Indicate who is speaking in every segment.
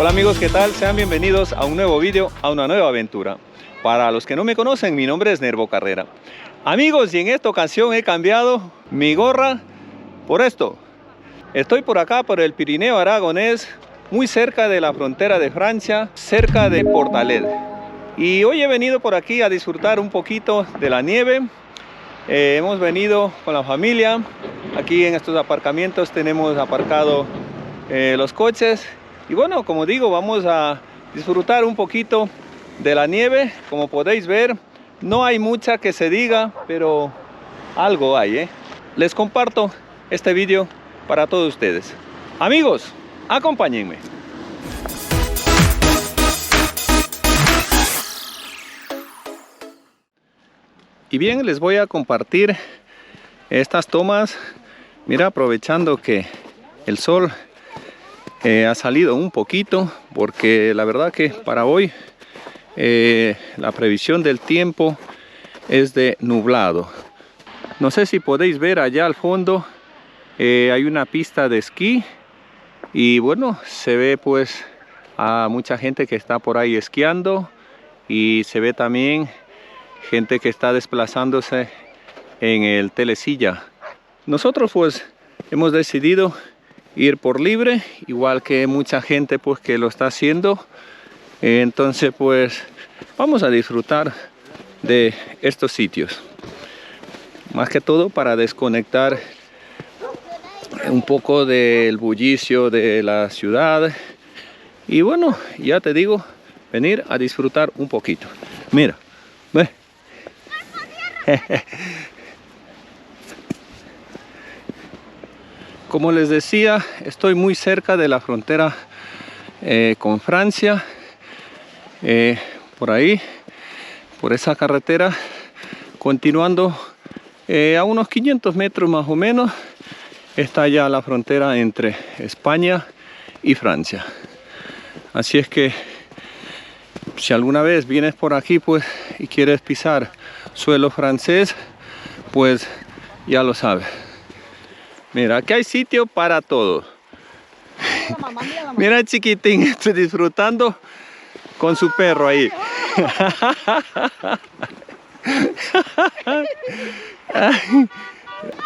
Speaker 1: Hola amigos, ¿qué tal? Sean bienvenidos a un nuevo vídeo, a una nueva aventura. Para los que no me conocen, mi nombre es Nervo Carrera. Amigos, y en esta ocasión he cambiado mi gorra por esto. Estoy por acá, por el Pirineo aragonés, muy cerca de la frontera de Francia, cerca de Portalet. Y hoy he venido por aquí a disfrutar un poquito de la nieve. Hemos venido con la familia. Aquí en estos aparcamientos tenemos aparcado los coches. Y bueno, como digo, vamos a disfrutar un poquito de la nieve. Como podéis ver, no hay mucha que se diga, pero algo hay, ¿eh? Les comparto este vídeo para todos ustedes. Amigos, acompáñenme. Y bien, les voy a compartir estas tomas. Mira, aprovechando que el sol ha salido un poquito, porque la verdad que para hoy la previsión del tiempo es de nublado. No sé si podéis ver allá al fondo, hay una pista de esquí y bueno, se ve pues a mucha gente que está por ahí esquiando, y se ve también gente que está desplazándose en el telesilla. Nosotros pues hemos decidido ir por libre, igual que mucha gente pues que lo está haciendo. Entonces pues vamos a disfrutar de estos sitios, más que todo para desconectar un poco del bullicio de la ciudad. Y bueno, ya te digo, venir a disfrutar un poquito. Mira, ve. Como les decía, estoy muy cerca de la frontera con Francia. Por ahí, por esa carretera, continuando a unos 500 metros más o menos, está ya la frontera entre España y Francia. Así es que si alguna vez vienes por aquí pues y quieres pisar suelo francés, pues ya lo sabes. Mira, aquí hay sitio para todo. Mira el chiquitín, estoy disfrutando con su perro ahí.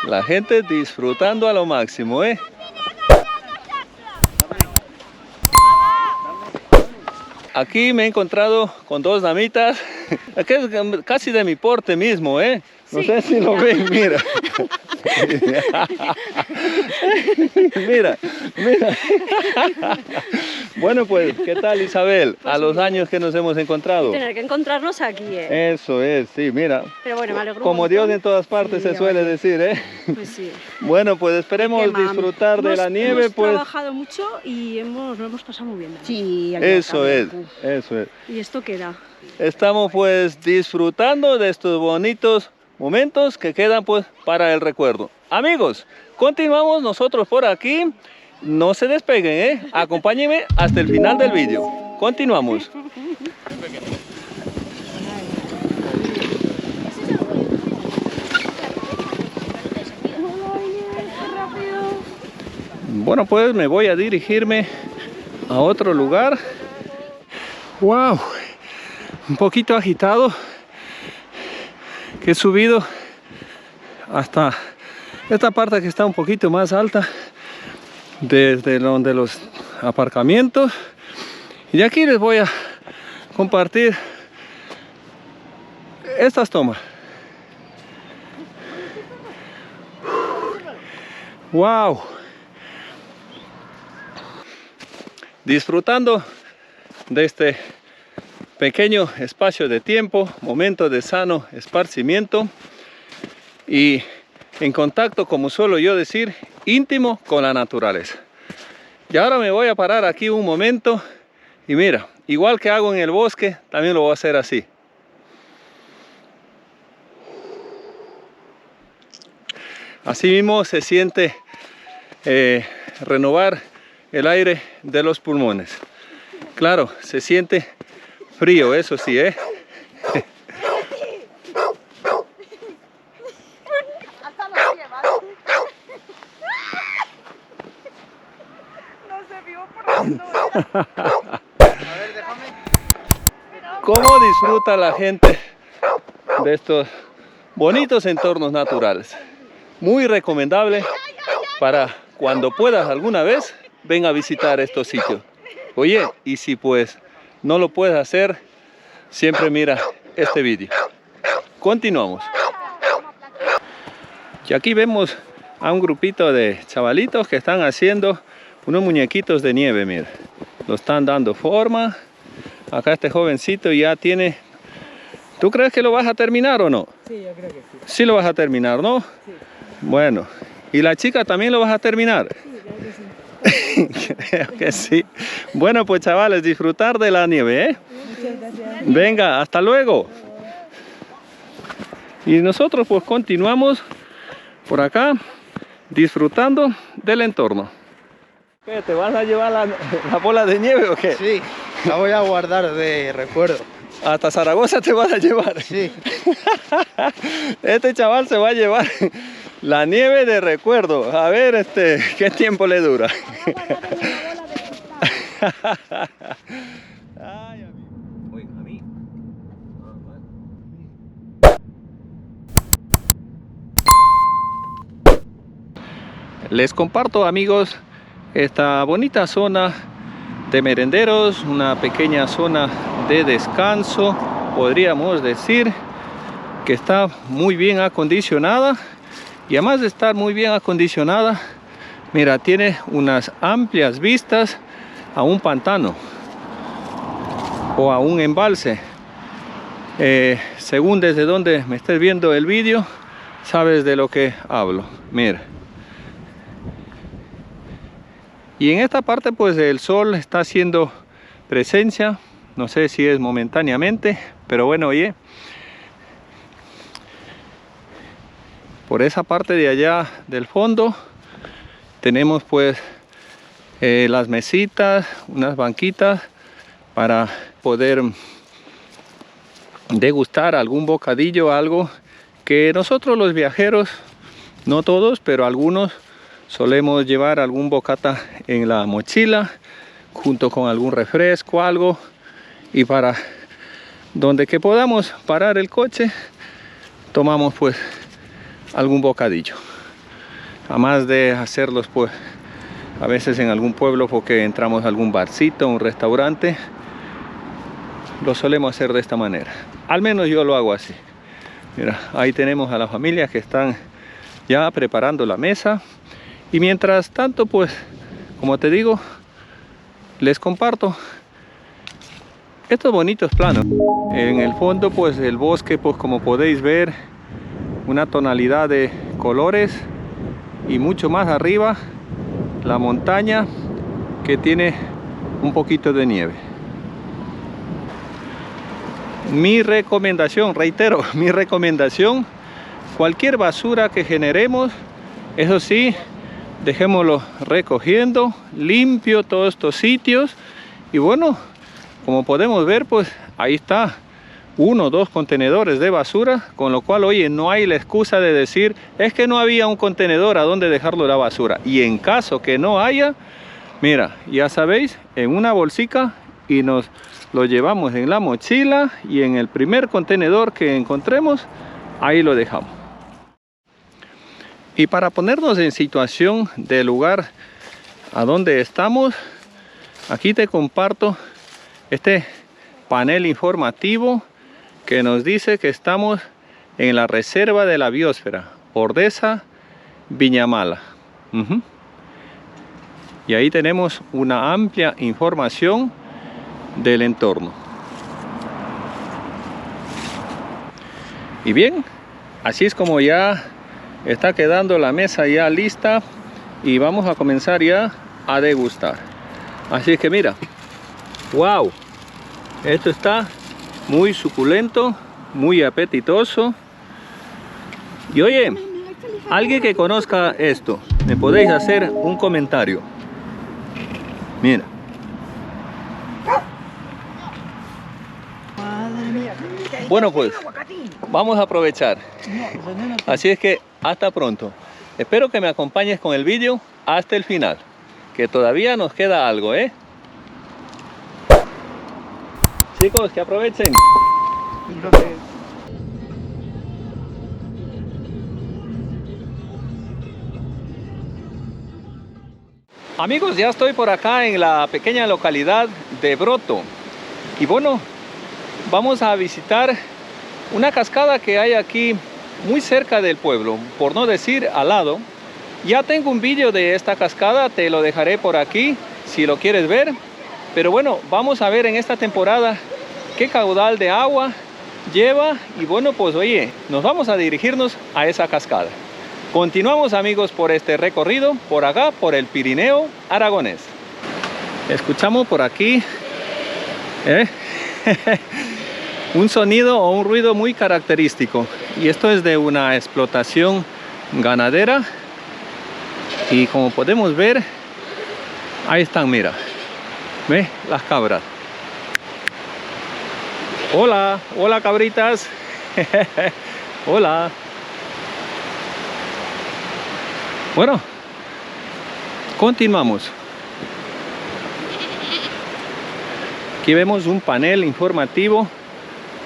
Speaker 1: La gente disfrutando a lo máximo, ¿eh? Aquí me he encontrado con dos damitas, que es casi de mi porte mismo, ¿eh? No sé si lo ven, mira. Mira, mira. Bueno, pues, ¿qué tal, Isabel?
Speaker 2: Pues
Speaker 1: a los
Speaker 2: bien.
Speaker 1: años que nos hemos encontrado.
Speaker 2: Tener que encontrarnos aquí, ¿eh?
Speaker 1: Eso es, sí, mira.
Speaker 2: Pero bueno, me alegro un
Speaker 1: Como
Speaker 2: montón.
Speaker 1: Dios en todas partes,
Speaker 2: Sí,
Speaker 1: se suele
Speaker 2: vale.
Speaker 1: decir, ¿eh?
Speaker 2: Pues sí.
Speaker 1: Bueno, pues esperemos disfrutar de la nieve,
Speaker 2: hemos
Speaker 1: pues.
Speaker 2: trabajado mucho y lo hemos pasado muy bien, ¿verdad?
Speaker 3: Sí,
Speaker 1: Eso es, eso es.
Speaker 2: ¿Y esto qué da?
Speaker 1: Estamos pues disfrutando de estos bonitos momentos que quedan pues para el recuerdo. Amigos, continuamos nosotros por aquí. No se despeguen, ¿eh? Acompáñenme hasta el final del vídeo. Continuamos. Bueno, pues me voy a dirigirme a otro lugar. ¡Wow! Un poquito agitado, que he subido hasta esta parte que está un poquito más alta desde donde los aparcamientos, y aquí les voy a compartir estas tomas. ¡Wow! Disfrutando de este pequeño espacio de tiempo, momento de sano esparcimiento y en contacto, como suelo yo decir, íntimo con la naturaleza. Y ahora me voy a parar aquí un momento y mira, igual que hago en el bosque, también lo voy a hacer así. Así mismo se siente renovar el aire de los pulmones. Claro, se siente frío, eso sí, ¿eh?
Speaker 3: No sé
Speaker 1: ¿Cómo disfruta la gente de estos bonitos entornos naturales? Muy recomendable para cuando puedas alguna vez, ven a visitar estos sitios. Oye, y si pues no lo puedes hacer, siempre mira este vídeo. Continuamos. Y aquí vemos a un grupito de chavalitos que están haciendo unos muñequitos de nieve, mira. Lo están dando forma. Acá este jovencito ya tiene... ¿Tú crees que lo vas a terminar o no?
Speaker 3: Sí, yo creo que sí.
Speaker 1: Sí lo vas a terminar, ¿no?
Speaker 3: Sí.
Speaker 1: Bueno. ¿Y la chica también lo vas a terminar?
Speaker 3: Sí, creo que sí.
Speaker 1: Creo que sí. Bueno, pues chavales, disfrutar de la nieve, ¿eh?
Speaker 3: Muchas gracias.
Speaker 1: Venga, hasta luego. Y nosotros pues continuamos por acá disfrutando del entorno. ¿Qué, te vas a llevar la bola de nieve o qué?
Speaker 4: Sí, la voy a guardar de recuerdo.
Speaker 1: Hasta Zaragoza te vas a llevar.
Speaker 4: Sí.
Speaker 1: Este chaval se va a llevar la nieve de recuerdo. A ver, qué tiempo le dura. Ay, amigo. Oye, a mí. Les comparto, amigos, esta bonita zona de merenderos, una pequeña zona de descanso, podríamos decir, que está muy bien acondicionada. Y además de estar muy bien acondicionada, mira, tiene unas amplias vistas a un pantano o a un embalse. Según desde donde me estés viendo el vídeo, sabes de lo que hablo. Mira. Y en esta parte pues el sol está haciendo presencia. No sé si es momentáneamente, pero bueno, oye. Por esa parte de allá del fondo tenemos pues las mesitas, unas banquitas para poder degustar algún bocadillo, algo que nosotros los viajeros, no todos, pero algunos, solemos llevar algún bocata en la mochila junto con algún refresco, algo, y para donde que podamos parar el coche tomamos pues algún bocadillo, además de hacerlos pues a veces en algún pueblo porque entramos a algún barcito, un restaurante, lo solemos hacer de esta manera. Al menos yo lo hago así. Mira, ahí tenemos a la familia que están ya preparando la mesa. Y mientras tanto, pues, como te digo, les comparto estos bonitos planos. En el fondo, pues, el bosque, pues, como podéis ver, una tonalidad de colores. Y mucho más arriba, la montaña que tiene un poquito de nieve. Mi recomendación, reitero, mi recomendación, cualquier basura que generemos, eso sí, dejémoslo recogiendo, limpio todos estos sitios. Y bueno, como podemos ver, pues ahí está 1 o 2 contenedores de basura, con lo cual, oye, no hay la excusa de decir, es que no había un contenedor a donde dejarlo la basura. Y en caso que no haya, mira, ya sabéis, en una bolsica y nos lo llevamos en la mochila y en el primer contenedor que encontremos, ahí lo dejamos. Y para ponernos en situación del lugar a donde estamos, aquí te comparto este panel informativo que nos dice que estamos en la reserva de la biosfera Ordesa Viñamala. Y ahí tenemos una amplia información del entorno. Y bien, así es como ya está quedando la mesa ya lista y vamos a comenzar ya a degustar. Así que mira, wow, esto está muy suculento, muy apetitoso. Y oye, alguien que conozca esto, me podéis hacer un comentario. Mira. Bueno, pues vamos a aprovechar. Así es que hasta pronto. Espero que me acompañes con el vídeo hasta el final. que todavía nos queda algo, ¿eh? Chicos, que aprovechen. Amigos, ya estoy por acá en la pequeña localidad de Broto. Y bueno, vamos a visitar una cascada que hay aquí muy cerca del pueblo, por no decir al lado. Ya tengo un vídeo de esta cascada, te lo dejaré por aquí si lo quieres ver. Pero bueno, vamos a ver en esta temporada qué caudal de agua lleva. Y bueno, pues oye, nos vamos a dirigirnos a esa cascada. Continuamos, amigos, por este recorrido, por acá, por el Pirineo aragonés. Escuchamos por aquí un sonido o un ruido muy característico. Y esto es de una explotación ganadera. Y como podemos ver, ahí están, mira. ¿Ve? Las cabras. Hola, hola cabritas. Hola. Bueno, continuamos. Aquí vemos un panel informativo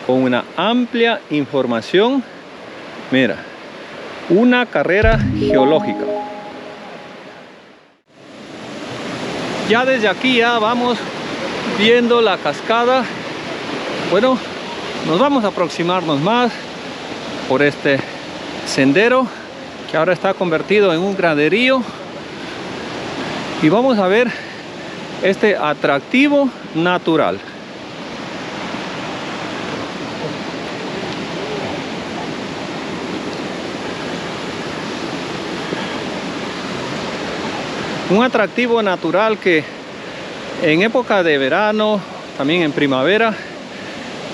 Speaker 1: con una amplia información. Mira, una carrera geológica. Ya desde aquí ya vamos viendo la cascada. Bueno, nos vamos a aproximarnos más por este sendero que ahora está convertido en un graderío, y vamos a ver este atractivo natural. Un atractivo natural que en época de verano, también en primavera,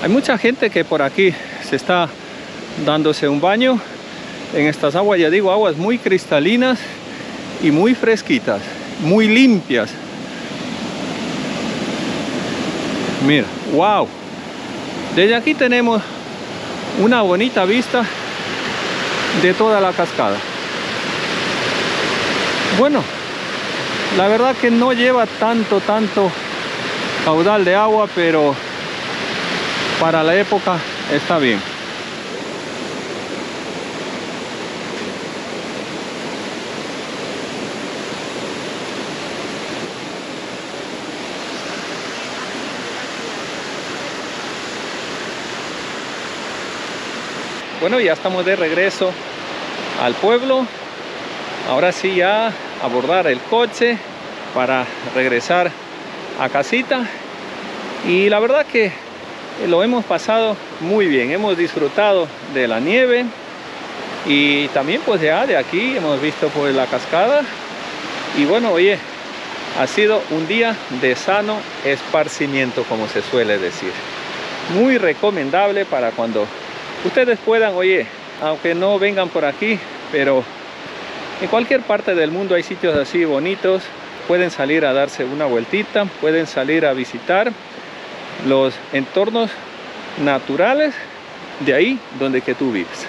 Speaker 1: hay mucha gente que por aquí se está dándose un baño en estas aguas. Ya digo, aguas muy cristalinas y muy fresquitas, muy limpias. Mira, wow. Desde aquí tenemos una bonita vista de toda la cascada. Bueno, la verdad que no lleva tanto caudal de agua, pero para la época está bien. Bueno, ya estamos de regreso al pueblo. Ahora sí, ya abordar el coche para regresar a casita. Y la verdad que lo hemos pasado muy bien. Hemos disfrutado de la nieve. Y también pues ya de aquí hemos visto pues la cascada. Y bueno, oye, ha sido un día de sano esparcimiento, como se suele decir. Muy recomendable para cuando ustedes puedan, oye, aunque no vengan por aquí, pero en cualquier parte del mundo hay sitios así bonitos. Pueden salir a darse una vueltita, pueden salir a visitar los entornos naturales de ahí donde que tú vives.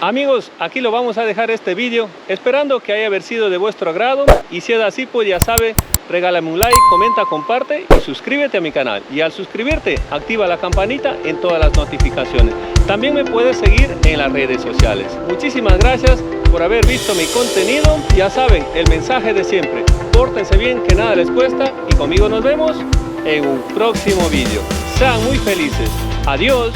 Speaker 1: Amigos, aquí lo vamos a dejar este vídeo, esperando que haya sido de vuestro agrado. Y si es así, pues ya sabe, regálame un like, comenta, comparte y suscríbete a mi canal. Y al suscribirte, activa la campanita en todas las notificaciones. También me puedes seguir en las redes sociales. Muchísimas gracias por haber visto mi contenido. Ya saben, el mensaje de siempre: pórtense bien, que nada les cuesta. Y conmigo nos vemos en un próximo vídeo. Sean muy felices. Adiós.